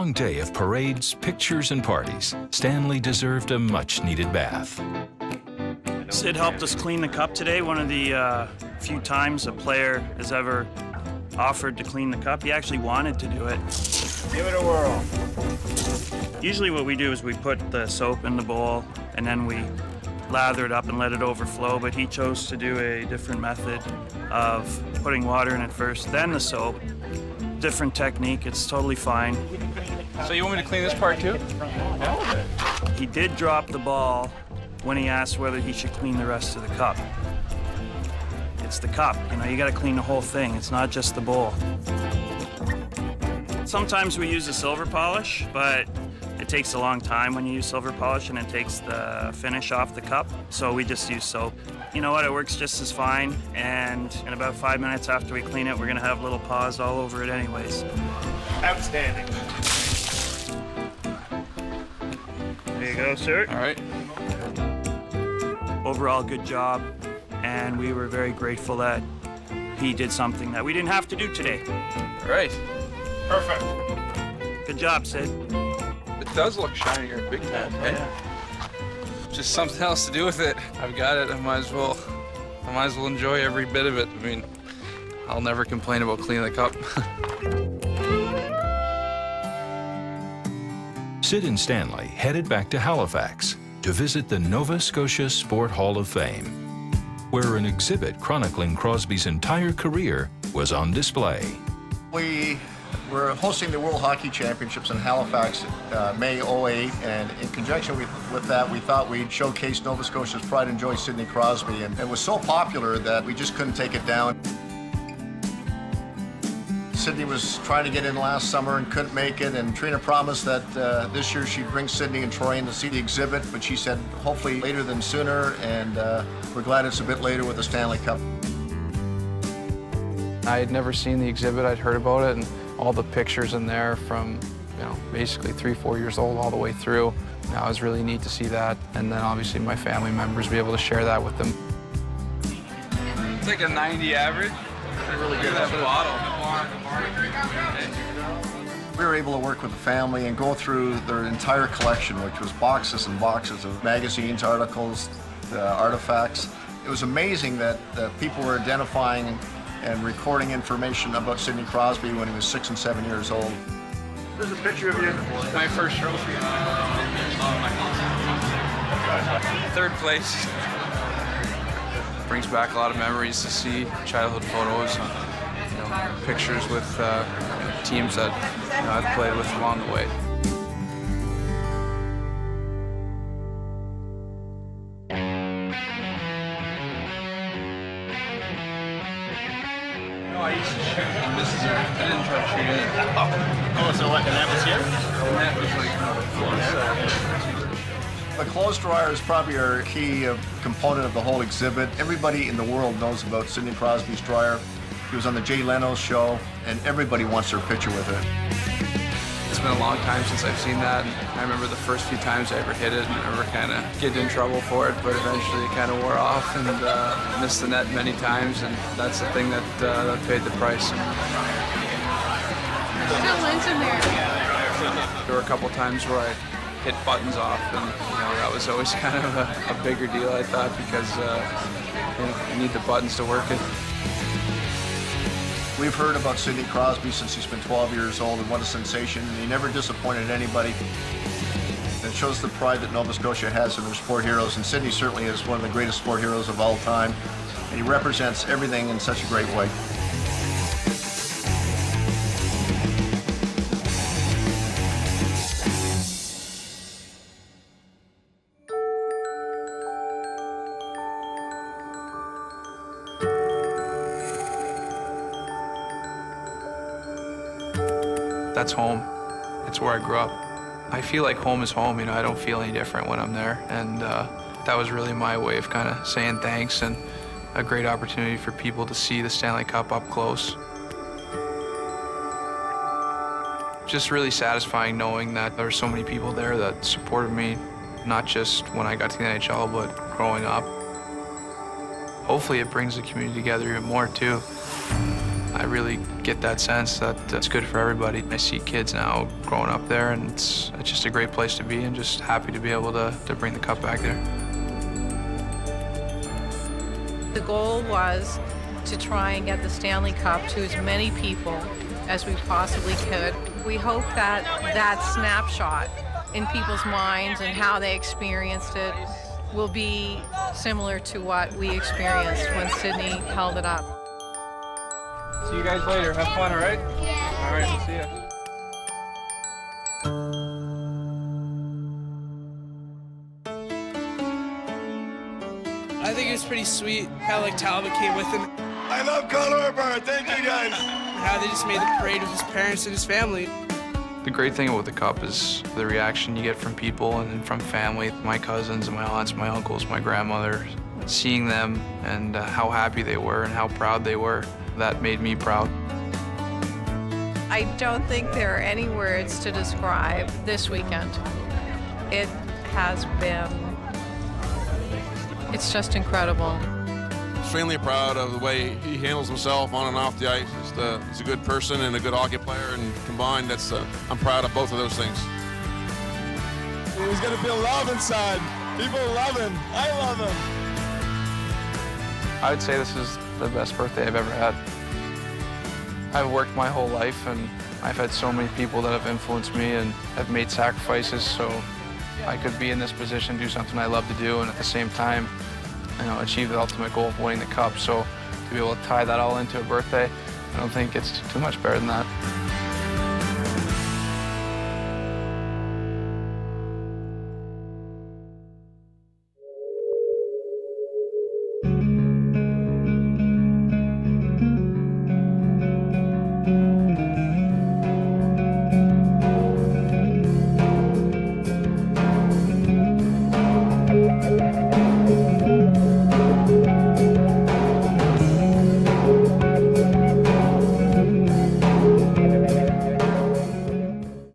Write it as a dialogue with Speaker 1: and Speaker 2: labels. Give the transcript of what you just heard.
Speaker 1: long day of parades, pictures, and parties, Stanley deserved a much-needed bath.
Speaker 2: Sid helped us clean the cup today. One of the few times a player has ever offered to clean the cup. He actually wanted to do it.
Speaker 3: Give it a whirl.
Speaker 2: Usually what we do is we put the soap in the bowl and then we lather it up and let it overflow, but he chose to do a different method of putting water in it first, then the soap. Different technique, it's totally fine.
Speaker 4: So you want me to clean this part too?
Speaker 2: He did drop the ball when he asked whether he should clean the rest of the cup. It's the cup, you know, you gotta clean the whole thing. It's not just the bowl. Sometimes we use a silver polish, but it takes a long time when you use silver polish and it takes the finish off the cup, so we just use soap. You know what, it works just as fine, and in about 5 minutes after we clean it, we're gonna have little paws all over it anyways.
Speaker 3: Outstanding.
Speaker 2: There you go, sir.
Speaker 4: All right.
Speaker 2: Overall, good job, and we were very grateful that he did something that we didn't have to do today.
Speaker 4: All right.
Speaker 3: Perfect.
Speaker 2: Good job, Sid.
Speaker 4: It does look shinier, big time.
Speaker 2: Oh, yeah.
Speaker 4: Just something else to do with it. I've got it. I might as well enjoy every bit of it. I mean, I'll never complain about cleaning the cup.
Speaker 1: Sid and Stanley headed back to Halifax to visit the Nova Scotia Sport Hall of Fame, where an exhibit chronicling Crosby's entire career was on display.
Speaker 5: We were hosting the World Hockey Championships in Halifax May '08, and in conjunction with that, we thought we'd showcase Nova Scotia's pride and joy, Sidney Crosby, and it was so popular that we just couldn't take it down. Sidney was trying to get in last summer and couldn't make it, and Trina promised that this year she'd bring Sidney and Troy in to see the exhibit, but she said hopefully later than sooner, and we're glad it's a bit later with the Stanley Cup.
Speaker 6: I had never seen the exhibit. I'd heard about it, and all the pictures in there from, you know, basically 3-4 years old all the way through. You know, it was really neat to see that, and then obviously my family members be able to share that with them.
Speaker 4: It's like a 90 average. Really good that bottle.
Speaker 5: We were able to work with the family and go through their entire collection, which was boxes and boxes of magazines, articles, artifacts. It was amazing that people were identifying and recording information about Sidney Crosby when he was 6 and 7 years old.
Speaker 3: There's a picture of you.
Speaker 4: My first trophy. Third place. Brings back a lot of memories to see childhood photos, and, you know, pictures with teams that, you know, I've played with along the way. No, I used to shoot, and this is I didn't try to shoot in it.
Speaker 3: Oh, so what, the net was here?
Speaker 4: The net was like
Speaker 5: The clothes dryer is probably our key component of the whole exhibit. Everybody in the world knows about Sidney Crosby's dryer. He was on the Jay Leno show, and everybody wants their picture with it.
Speaker 6: It's been a long time since I've seen that. I remember the first few times I ever hit it, and I remember kind of getting in trouble for it, but eventually it kind of wore off, and missed the net many times, and that's the thing that paid the price.
Speaker 7: Still lint in there.
Speaker 6: There were a couple times where I hit buttons off, and you know, that was always kind of a bigger deal, I thought, because you need the buttons to work it.
Speaker 5: We've heard about Sidney Crosby since he's been 12 years old, and what a sensation, and he never disappointed anybody. It shows the pride that Nova Scotia has in their sport heroes, and Sidney certainly is one of the greatest sport heroes of all time, and he represents everything in such a great way.
Speaker 6: That's home. It's where I grew up. I feel like home is home, you know, I don't feel any different when I'm there. And that was really my way of kind of saying thanks, and a great opportunity for people to see the Stanley Cup up close. Just really satisfying knowing that there were so many people there that supported me, not just when I got to the NHL, but growing up. Hopefully it brings the community together even more too. I really get that sense that it's good for everybody. I see kids now growing up there, and it's just a great place to be, and just happy to be able to bring the cup back there.
Speaker 7: The goal was to try and get the Stanley Cup to as many people as we possibly could. We hope that that snapshot in people's minds and how they experienced it will be similar to what we experienced when Sydney held it up.
Speaker 6: See you guys later. Have fun, all right? Yeah. All right, see ya.
Speaker 8: I think it was pretty sweet how like Talbot came with him.
Speaker 3: I love Color Harbor. Thank you, guys.
Speaker 8: How they just made the parade with his parents and his family.
Speaker 6: The great thing about the cup is the reaction you get from people and from family. My cousins and my aunts, my uncles, my grandmother, seeing them and how happy they were and how proud they were, that made me proud.
Speaker 7: I don't think there are any words to describe this weekend. It has been, it's just incredible.
Speaker 9: Extremely proud of the way he handles himself on and off the ice. He's a good person and a good hockey player, and combined, I'm proud of both of those things.
Speaker 3: He's gonna feel love inside. People love him. I love him.
Speaker 6: I would say this is the best birthday I've ever had. I've worked my whole life, and I've had so many people that have influenced me and have made sacrifices so I could be in this position, do something I love to do, and at the same time, achieve the ultimate goal of winning the cup. So to be able to tie that all into a birthday, I don't think it's too much better than that.